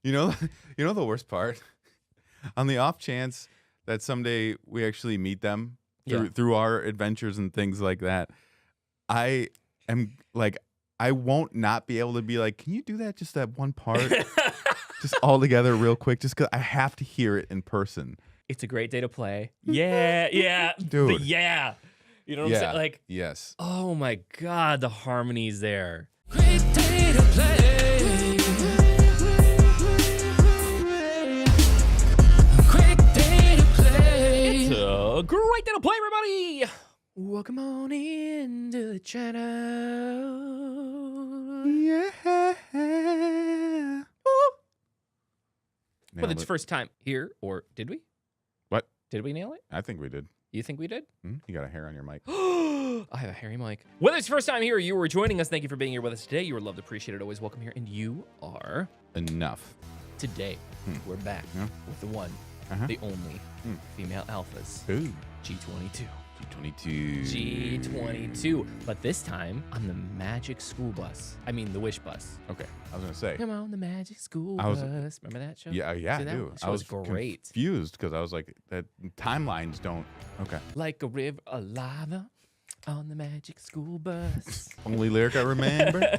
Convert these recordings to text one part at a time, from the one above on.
You know, you know the worst part? On the off chance that someday we actually meet them through our adventures and things like that, I am like, I won't not be able to be like, can you do that just that one part? Just all together real quick, just because I have to hear it in person. It's a great day to play. Yeah. Dude. Yeah. You know what I'm saying? Like, yes. Oh my God, the harmonies there. Great day to play. Great day to play. It's a great day to play, everybody. Welcome on into the channel. Yeah. Whether it's first time here or did we? What? Did we nail it? I think we did. You think we did? You got a hair on your mic. I have a hairy mic. Whether it's first time here or you were joining us, thank you for being here with us today. You are loved, appreciated, always welcome here, and you are Enough. Today, we're back with the one, the only female alphas, G22. G22. But this time, on the magic school bus. I mean, the Wishbus. Okay, I was gonna say. Come on, the magic school bus. Remember that show? Yeah, I do. I was great. Confused because I was like, that timelines don't. Okay. Like a river of lava on the magic school bus. Only lyric I remember.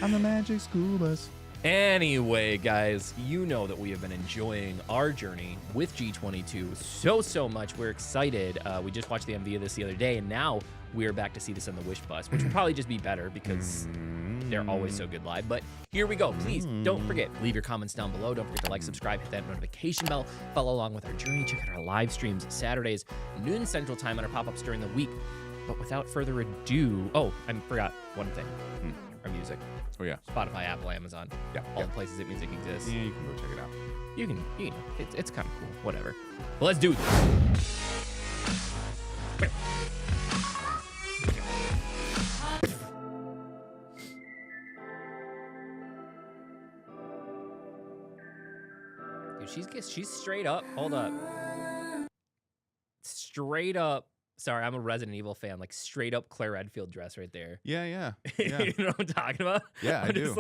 On the magic school bus. Anyway, guys, you know that we have been enjoying our journey with G22 so much. We're excited. We just watched the MV of this the other day, and now we're back to see this on the Wishbus, which will probably just be better because they're always so good live. But here we go. Please don't forget, leave your comments down below. Don't forget to like, subscribe, hit that notification bell, follow along with our journey. Check out our live streams Saturdays, noon Central Time, and our pop-ups during the week. But without further ado, I forgot one thing. Our music. Oh yeah. Spotify, Apple, Amazon. Yeah. All the places that music exists. Yeah, you can go check it out. You can it's kind of cool. Whatever. Well, let's do this. Dude, she's straight up. Hold up. Straight up. Sorry, I'm a Resident Evil fan. Like straight up Claire Redfield dress right there. Yeah. You know what I'm talking about? Yeah, I do.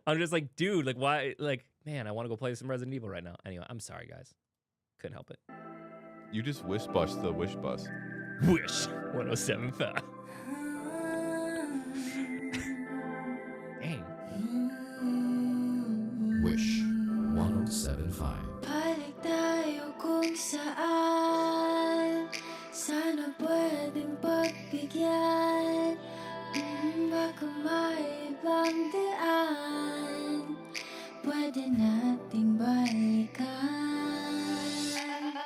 I'm just like, dude, like why? Like, man, I want to go play some Resident Evil right now. Anyway, I'm sorry, guys. Couldn't help it. You just Wishbus the Wishbus. Wish 107.5. Dang. Wish 107.5. Balik tayo kung saan sana pwedeng pagbigyan baka may ibang daan pwede nating balikan.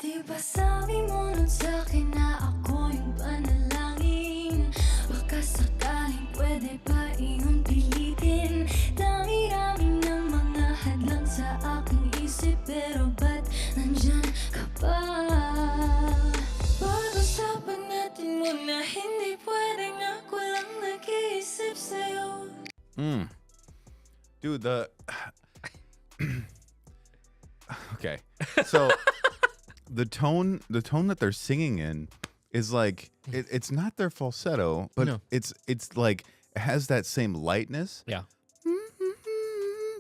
Di ba sabi mo nun sa'kin na ako yung panalangin? Baka sakaling pwede pa iyong pilitin. Dami-rami ng mga hadlang sa aking isip, pero ba't nandyan ka pa? Pag-usapan natin muna, hindi pwedeng ako lang nag-iisip sa'yo. Dude, okay. So the tone that they're singing in is like it's not their falsetto, but it's like it has that same lightness. Yeah.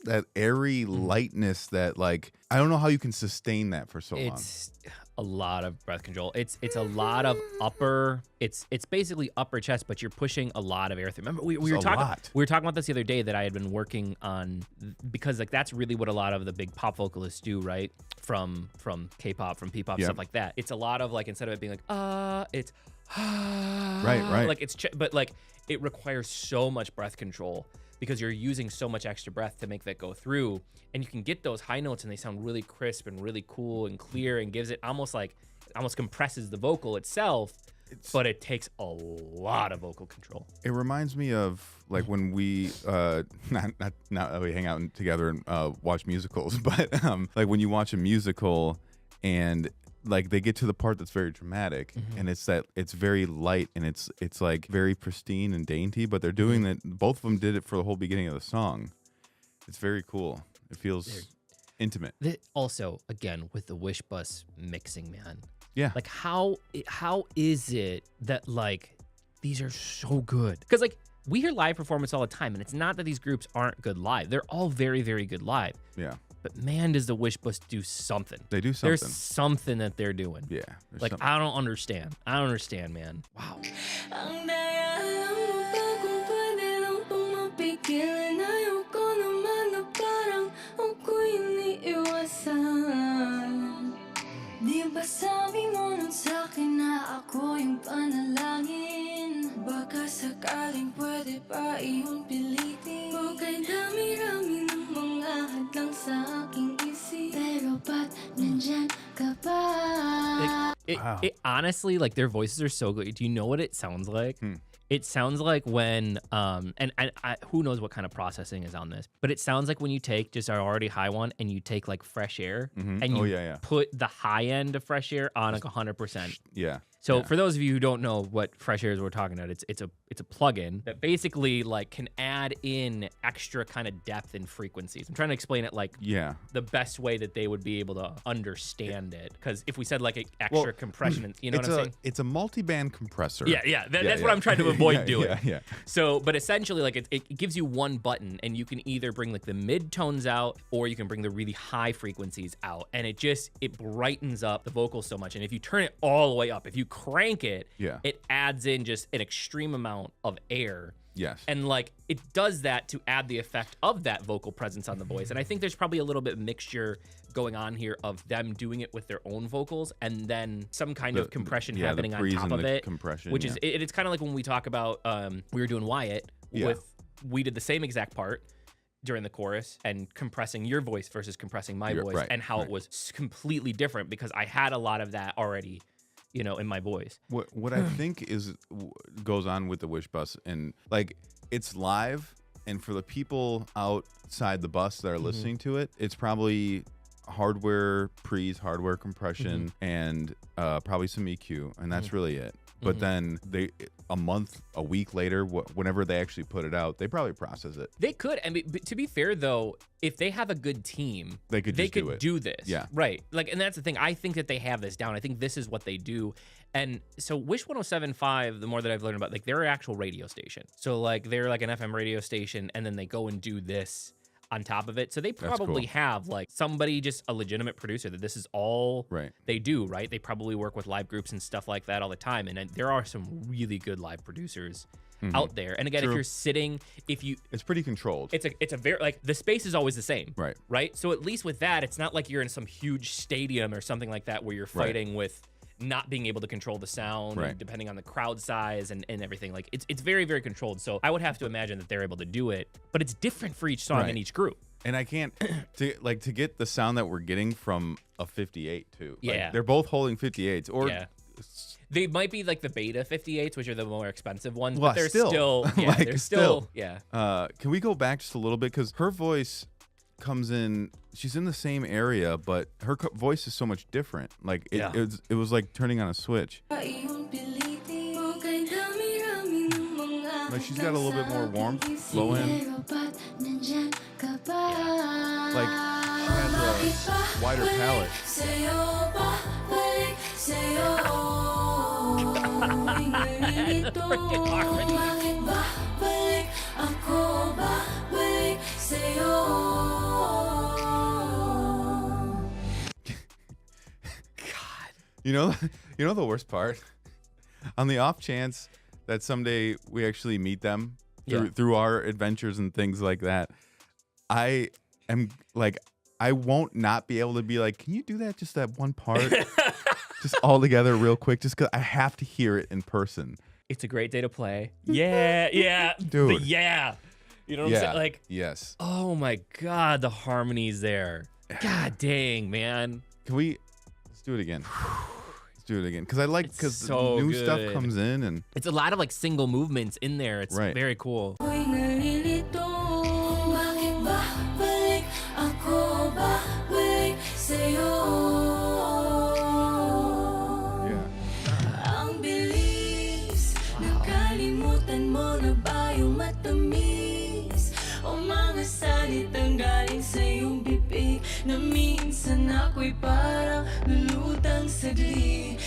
That airy lightness that, like, I don't know how you can sustain that for so long. It's a lot of breath control. It's a lot of upper. It's basically upper chest, but you're pushing a lot of air through. Remember, we were talking about this the other day that I had been working on, because like that's really what a lot of the big pop vocalists do, right? From K-pop, from PPop, stuff like that. It's a lot of like, instead of it being like it's right. Like but like it requires so much breath control, because you're using so much extra breath to make that go through, and you can get those high notes and they sound really crisp and really cool and clear, and gives it almost compresses the vocal itself, but it takes a lot of vocal control. It reminds me of like when we not that we hang out together and watch musicals, but like when you watch a musical and like they get to the part that's very dramatic, and it's very light, and it's like very pristine and dainty, but they're doing that. Both of them did it for the whole beginning of the song. It's very cool. It feels intimate. Also, again, with the Wishbus mixing, man. Yeah. Like how is it that like these are so good? Because like we hear live performance all the time, and it's not that these groups aren't good live. They're all very, very good live. Yeah. But man, does the Wishbus do something. They do something. There's something that they're doing. Yeah. Like, I don't understand. I don't understand, man. Wow. Ang daya alam mo ba kung pwede lang pong mapigilan? Ayoko naman na parang ako'y iniiwasan. Di ba sabi mo nun sa'kin na ako yung panalangin? Baka sakaling pwede pa iyong pilitin. Buka'y dami-rami ng mga hadlang sa aking isip. Pero ba't nandyan ka pa? It honestly, like, their voices are so good. Do you know what it sounds like? It sounds like when, and who knows what kind of processing is on this, but it sounds like when you take just our already high one and you take like fresh air and you put the high end of fresh air on like 100%. Yeah. So for those of you who don't know what fresh air is we're talking about, it's a plugin that basically like can add in extra kind of depth and frequencies. I'm trying to explain it like the best way that they would be able to understand it. Because if we said like extra compression, and, you know what I'm saying? It's a multi-band compressor. That's what I'm trying to avoid doing. Yeah. So, but essentially, like it gives you one button, and you can either bring like the mid tones out, or you can bring the really high frequencies out, and it brightens up the vocals so much. And if you turn it all the way up, if you crank it, it adds in just an extreme amount of air. Yes. And like it does that to add the effect of that vocal presence on the voice. And I think there's probably a little bit of mixture going on here of them doing it with their own vocals and then some kind of compression happening on top of it. Compression, which is it's kind of like when we talk about we were doing Wyatt we did the same exact part during the chorus and compressing your voice versus compressing my voice and how it was completely different because I had a lot of that already, you know, in my voice. What I think goes on with the Wishbus, and like it's live, and for the people outside the bus that are listening to it, it's probably hardware pre's, hardware compression, and probably some EQ, and that's really it. But then a month, a week later, whenever they actually put it out, they probably process it. They could. I mean, to be fair though, if they have a good team, they could do this. Yeah. Right. Like, and that's the thing. I think that they have this down. I think this is what they do. And so Wish 107.5, the more that I've learned about, like, they're an actual radio station. So like they're like an FM radio station, and then they go and do this on top of it. So they probably have like somebody, just a legitimate producer, that this is all they do, right? They probably work with live groups and stuff like that all the time. And there are some really good live producers out there. And again, if you're sitting, it's pretty controlled. It's a very, like, the space is always the same. Right. So at least with that, it's not like you're in some huge stadium or something like that where you're fighting with not being able to control the sound and depending on the crowd size and everything. Like it's very, very controlled. So I would have to imagine that they're able to do it, but it's different for each song in each group. And I can't to get the sound that we're getting from a 58 too. Yeah. Like, they're both holding 58s or they might be like the beta 58s, which are the more expensive ones, well, but they're still Can we go back just a little bit, because her voice comes in, she's in the same area, but her voice is so much different. Like it was like turning on a switch. Like she's got a little bit more warmth, flow in. Like she has a wider palette. You know the worst part? On the off chance that someday we actually meet them through our adventures and things like that, I am like, I won't not be able to be like, can you do that one part? Just all together real quick, just because I have to hear it in person. It's a great day to play. Yeah. Dude. You know what I'm saying? Like, yes. Oh my God, the harmonies there. God dang, man. Let's do it again. Because I like, because so new good. stuff comes in, and it's a lot of like single movements in there. It's very cool. Na minsan ako'y parang lulutang saglit.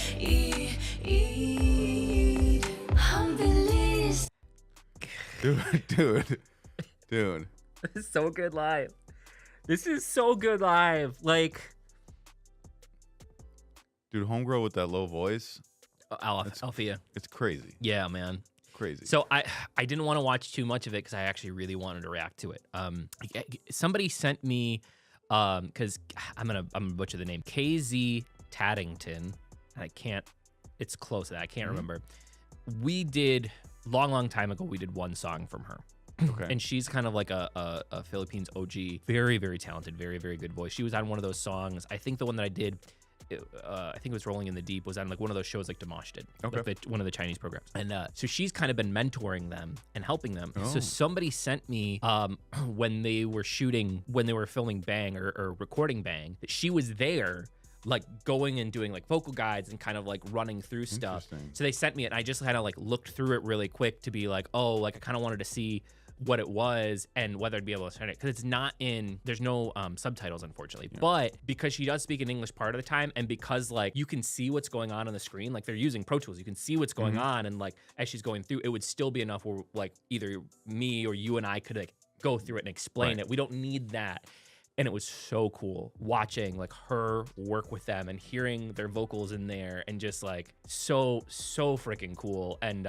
Ang bilis. dude. This is so good live. This is so good live. Like, Dude, homegirl with that low voice. Alfea. It's crazy. Yeah, man. Crazy. So I didn't want to watch too much of it because I actually really wanted to react to it. Somebody sent me because I'm gonna butcher the name, KZ Taddington. I can't. It's close to that. I can't remember. We did long time ago. We did one song from her. Okay. And she's kind of like a Philippines OG. Very, very talented. Very, very good voice. She was on one of those songs. I think the one that I did, I think it was Rolling in the Deep, was on like one of those shows like Dimash did. Okay. Like one of the Chinese programs. And so she's kind of been mentoring them and helping them. So somebody sent me when they were filming Bang or recording Bang, that she was there, like going and doing like vocal guides and kind of like running through stuff. So they sent me it and I just kind of like looked through it really quick to be like, oh, like I kind of wanted to see what it was and whether I'd be able to turn it, because it's not in, there's no subtitles, unfortunately. But because she does speak in English part of the time, and because like you can see what's going on the screen, like they're using Pro Tools, you can see what's going on, and like as she's going through, it would still be enough where like either me or you and I could like go through it and explain it. We don't need that. And it was so cool watching like her work with them and hearing their vocals in there, and just like so freaking cool. And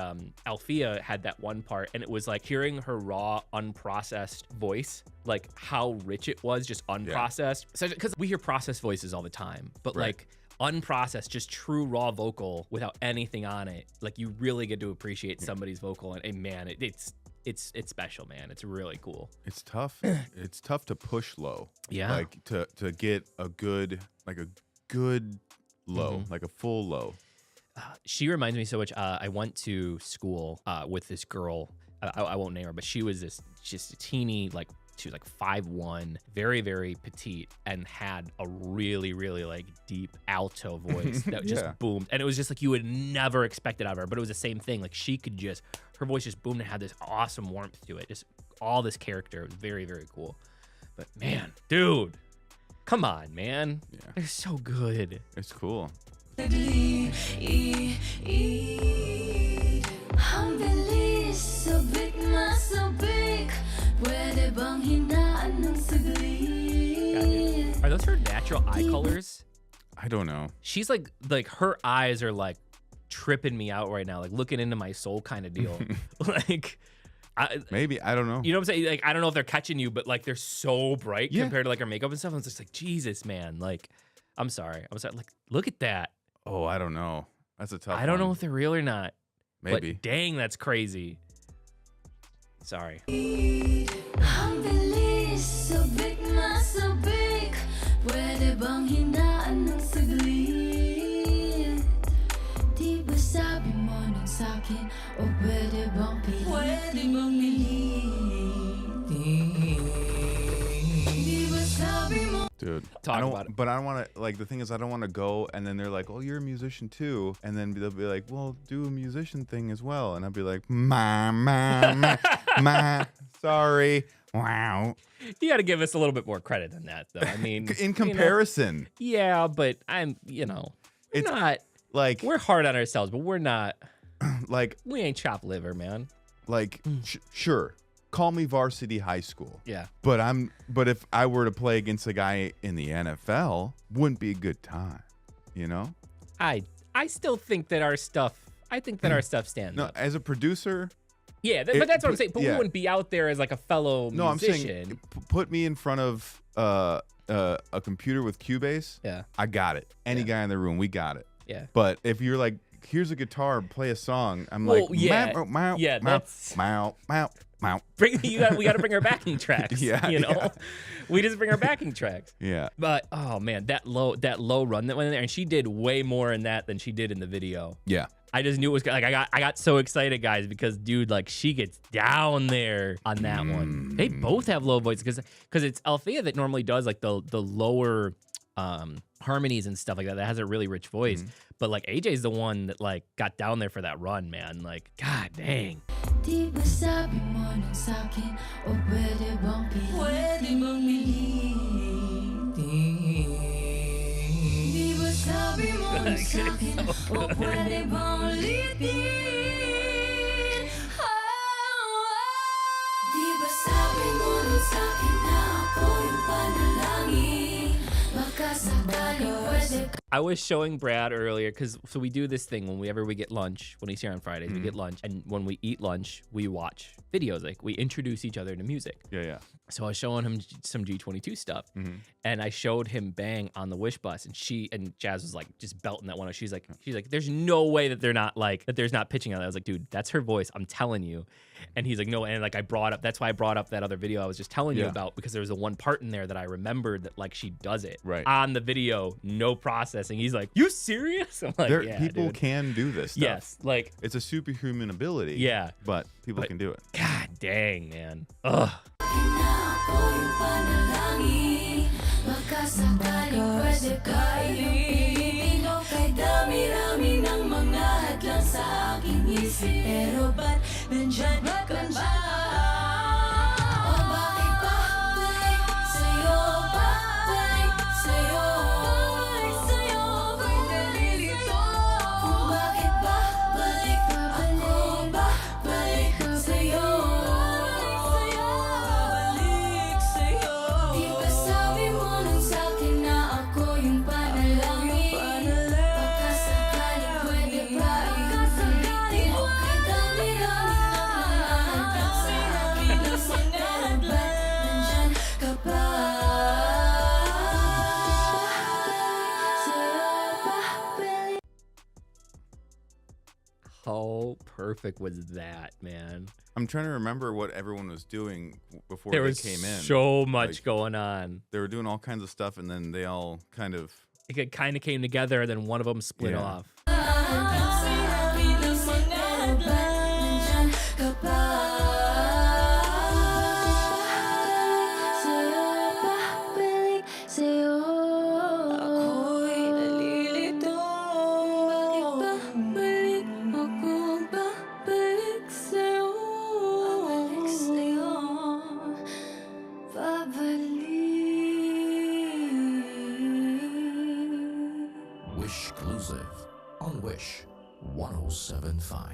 Alfea had that one part, and it was like hearing her raw, unprocessed voice, like how rich it was, just unprocessed. So, because we hear processed voices all the time, but like unprocessed, just true raw vocal without anything on it, like you really get to appreciate somebody's vocal. And man, it's special, man. It's really cool. It's tough. It's tough to push low. Yeah. Like to get a good low, like a full low. She reminds me so much. I went to school with this girl. I won't name her, but she was just a teeny, like she was like 5'1", very, very petite, and had a really, really like deep alto voice that just boomed. And it was just like you would never expect it out of her, but it was the same thing. Like she could just, her voice just boomed and had this awesome warmth to it. Just all this character. It was very, very cool. But man, dude, come on, man. Yeah. They're so good. It's cool. Ang bilis, sabik na sabik. Pwede bang hinaan ng saglit? Are those her natural eye colors? I don't know. She's like her eyes are like tripping me out right now, like looking into my soul kind of deal. Like, Maybe, I don't know. You know what I'm saying? Like, I don't know if they're catching you, but like they're so bright compared to like her makeup and stuff. And it's just like, Jesus, man. Like, I'm sorry. Like, look at that. Oh, I don't know. That's a tough I don't know one. if they're real or not. Maybe. But dang, that's crazy. Sorry. Ang bilis, sabik na sabik. Pwede bang hinaan ng saglit? Di ba sabi mo nun sa'kin, o pwede bang pilitin? Pwede bang pilitin? Di ba sabi mo? Dude, Talk about it. But I don't want to, like, the thing is, I don't want to go and then they're like, oh, you're a musician too. And then they'll be like, well, do a musician thing as well. And I'll be like, ma, sorry. Wow. You got to give us a little bit more credit than that, though. I mean, In comparison. Yeah, but we're It's not, like, we're hard on ourselves, but we're not, like, we ain't chopped liver, man. sure. Call me varsity high school. Yeah. But if I were to play against a guy in the NFL, wouldn't be a good time, you know? I still think that our stuff stands up. As a producer, Yeah, but that's what I'm saying. But we yeah. wouldn't be out there as like a fellow musician. no, I'm saying put me in front of a computer with Cubase. Yeah. I got it. Any guy in the room, we got it. Yeah. But if you're like, here's a guitar, play a song, I'm Well, like, yeah. meow, That's- meow. we got to bring our backing tracks. Yeah, You know, yeah. we just bring our backing tracks. Yeah. But oh man, that low run that went in there, and she did way more in that than she did in the video. Yeah. I just knew it was like I got so excited, guys, because dude, like she gets down there on that one. They both have low voices because it's Alfea that normally does like the lower harmonies and stuff like that. That has a really rich voice. But like AJ's the one that like got down there for that run, man. Like, god dang. Di ba sabi mo nun sa'kin, o pwede bang pilitin? Pwede bang pilitin? Di ba sabi mo nun sa'kin, o pwede bang ulitin? ba sabi mo nun sa'kin na ako yung panalangin? Baka sakaling pwede ka. I was showing Brad earlier because so we do this thing whenever we get lunch. When he's here on Fridays, we get lunch, and when we eat lunch, we watch videos. Like we introduce each other to music. Yeah. So I was showing him some G22 stuff, and I showed him Bang on the Wishbus, and Jazz was like just belting that one. She's like, there's no way that they're not like that. There's not pitching on that. I was like, dude, that's her voice. I'm telling you. And he's like, no. And like that's why I brought up that other video I was just telling you about, because there was a one part in there that I remembered that like she does it on the video, no processing. He's like, you serious? I'm like, yeah, people dude. can do this stuff. Yes, like it's a superhuman ability. Yeah, but people can do it. God dang, man. Ugh. Na ako yung panalangin. Baka sakaling pwede ka ilipin. O kay dami-rami ng mga hadlang sa aking isip. Pero ba't nandyan ka ba? O bakit ba balik sa'yo? Balik sa'yo? Balik sa'yo? Ako'y nalilito. Kung bakit ba balik ako? Balik sa'yo? Balik sa'yo? Di ba sabi mo nun sa'kin na ako yung panalangin? Baka sakaling pwede ba iulitin? O kay dami-rami ng mga hadlang sa akin isip. Pero ba't nandyan ka pa? Sa'yo babalik. How perfect was that, man? I'm trying to remember what everyone was doing before There they was came in. so much Like, going on. They were doing all kinds of stuff, and then they all kind of. It kind of came together, and then one of them split Yeah. off. Ako'y nalilito. Bakit ba balik ako? Babalik sa'yo. Babalik sa'yo. Babalik. Wish exclusive on Wish 1075.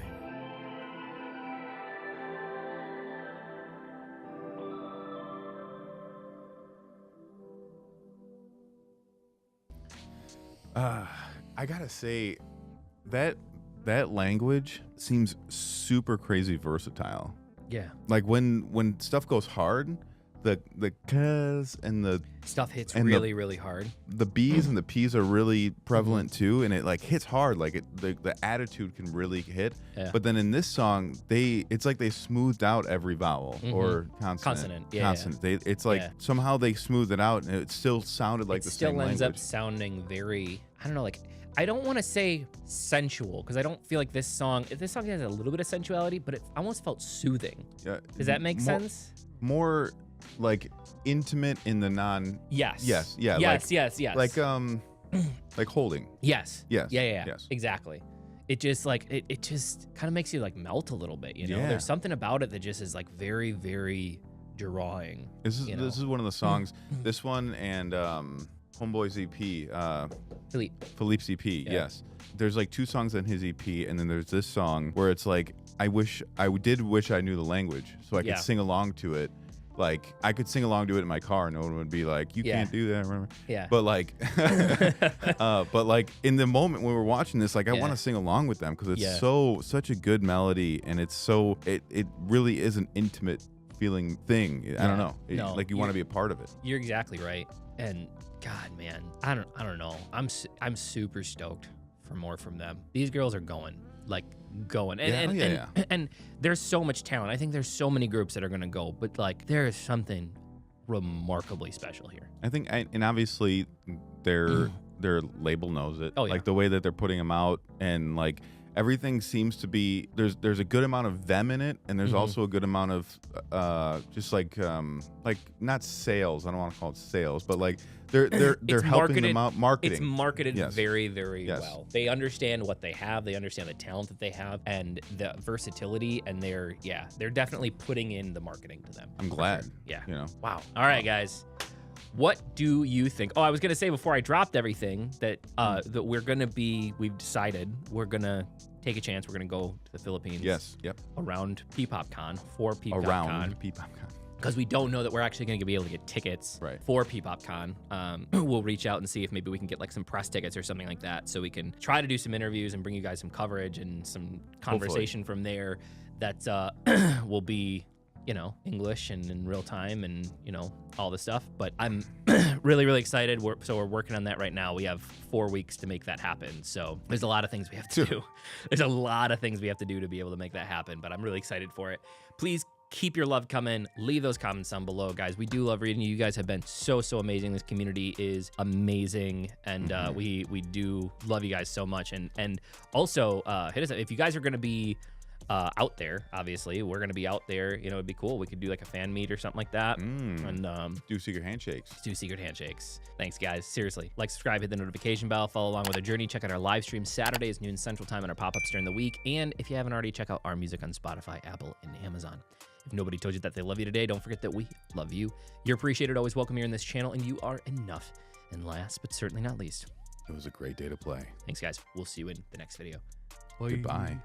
I gotta say, that language seems super crazy versatile. Yeah. Like when stuff goes hard, the k's and the Stuff hits And really, really hard. the b's and the p's are really prevalent too, and it like hits hard. Like the attitude can really hit. Yeah. But then in this song, it's like they smoothed out every vowel or consonant. Consonant, yeah, Consonant. It's like Yeah. somehow they smoothed it out, and it still sounded like It the still same ends language. up sounding very, I don't know, like, I don't want to say sensual, because I don't feel like this song has a little bit of sensuality, but it almost felt soothing. Yeah. Does that make More- sense? More like intimate in the non. Yes. Yes, yeah, Yes, yes. Like like holding. Yes. Yes, Yeah. yes. Exactly. It just like it just kind of makes you like melt a little bit, you know? Yeah. There's something about it that just is like very, very drawing. This is you know? this is one of the songs. This one and Homeboy's EP, Philippe. Philippe's EP. Yeah. Yes, there's like two songs on his EP, and then there's this song where it's like I did wish I knew the language so I could Yeah. sing along to it. Like I could sing along to it in my car, and no one would be like, "You Yeah. can't do that." Remember? Yeah. But like, but like in the moment when we're watching this, like I Yeah. want to sing along with them because it's Yeah. such a good melody, and it really is an intimate feeling thing. I don't know. No, Like you want to be a part of it. You're exactly right. And God, man, I don't know. I'm super stoked for more from them. These girls are going. And there's so much talent. I think there's so many groups that are gonna go, but like there is something remarkably special here. I think, and obviously their label knows it. Oh, yeah. Like the way that they're putting them out, and like everything seems to be there's a good amount of them in it, and there's also a good amount of just like not sales. I don't want to call it sales, but like they're It's helping them out marketing. It's marketed Yes. very, very Yes. well. They understand what they have. They understand the talent that they have and the versatility. And they're definitely putting in the marketing to them. I'm for glad. sure. Yeah. You know. Wow. All right, guys. What do you think? Oh, I was gonna say before I dropped everything that we've decided we're gonna take a chance. We're gonna go to the Philippines. Yes. Yep. Around PPop Con for PPop Around Con. PPop. because we don't know that we're actually going to be able to get tickets for PPopCon. We'll reach out and see if maybe we can get like some press tickets or something like that, so we can try to do some interviews and bring you guys some coverage and some conversation from there that will be, you know, English and in real time and, you know, all this stuff. But I'm really, really excited. We're working on that right now. We have 4 weeks to make that happen. So there's a lot of things we have to do. There's a lot of things we have to do to be able to make that happen, but I'm really excited for it. Please keep your love coming. Leave those comments down below, guys. We do love reading you. You guys have been so amazing. This community is amazing, and we do love you guys so much. And also hit us up if you guys are going to be out there. Obviously, we're going to be out there. You know, it'd be cool. We could do like a fan meet or something like that, and do secret handshakes. Do secret handshakes. Thanks, guys. Seriously, like, subscribe, hit the notification bell, follow along with our journey. Check out our live stream Saturdays, noon Central Time, and our pop-ups during the week. And if you haven't already, check out our music on Spotify, Apple, and Amazon. If nobody told you that they love you today, don't forget that we love you. You're appreciated, always welcome here in this channel, and you are enough. And last, but certainly not least, it was a great day to play. Thanks, guys. We'll see you in the next video. Bye. Goodbye.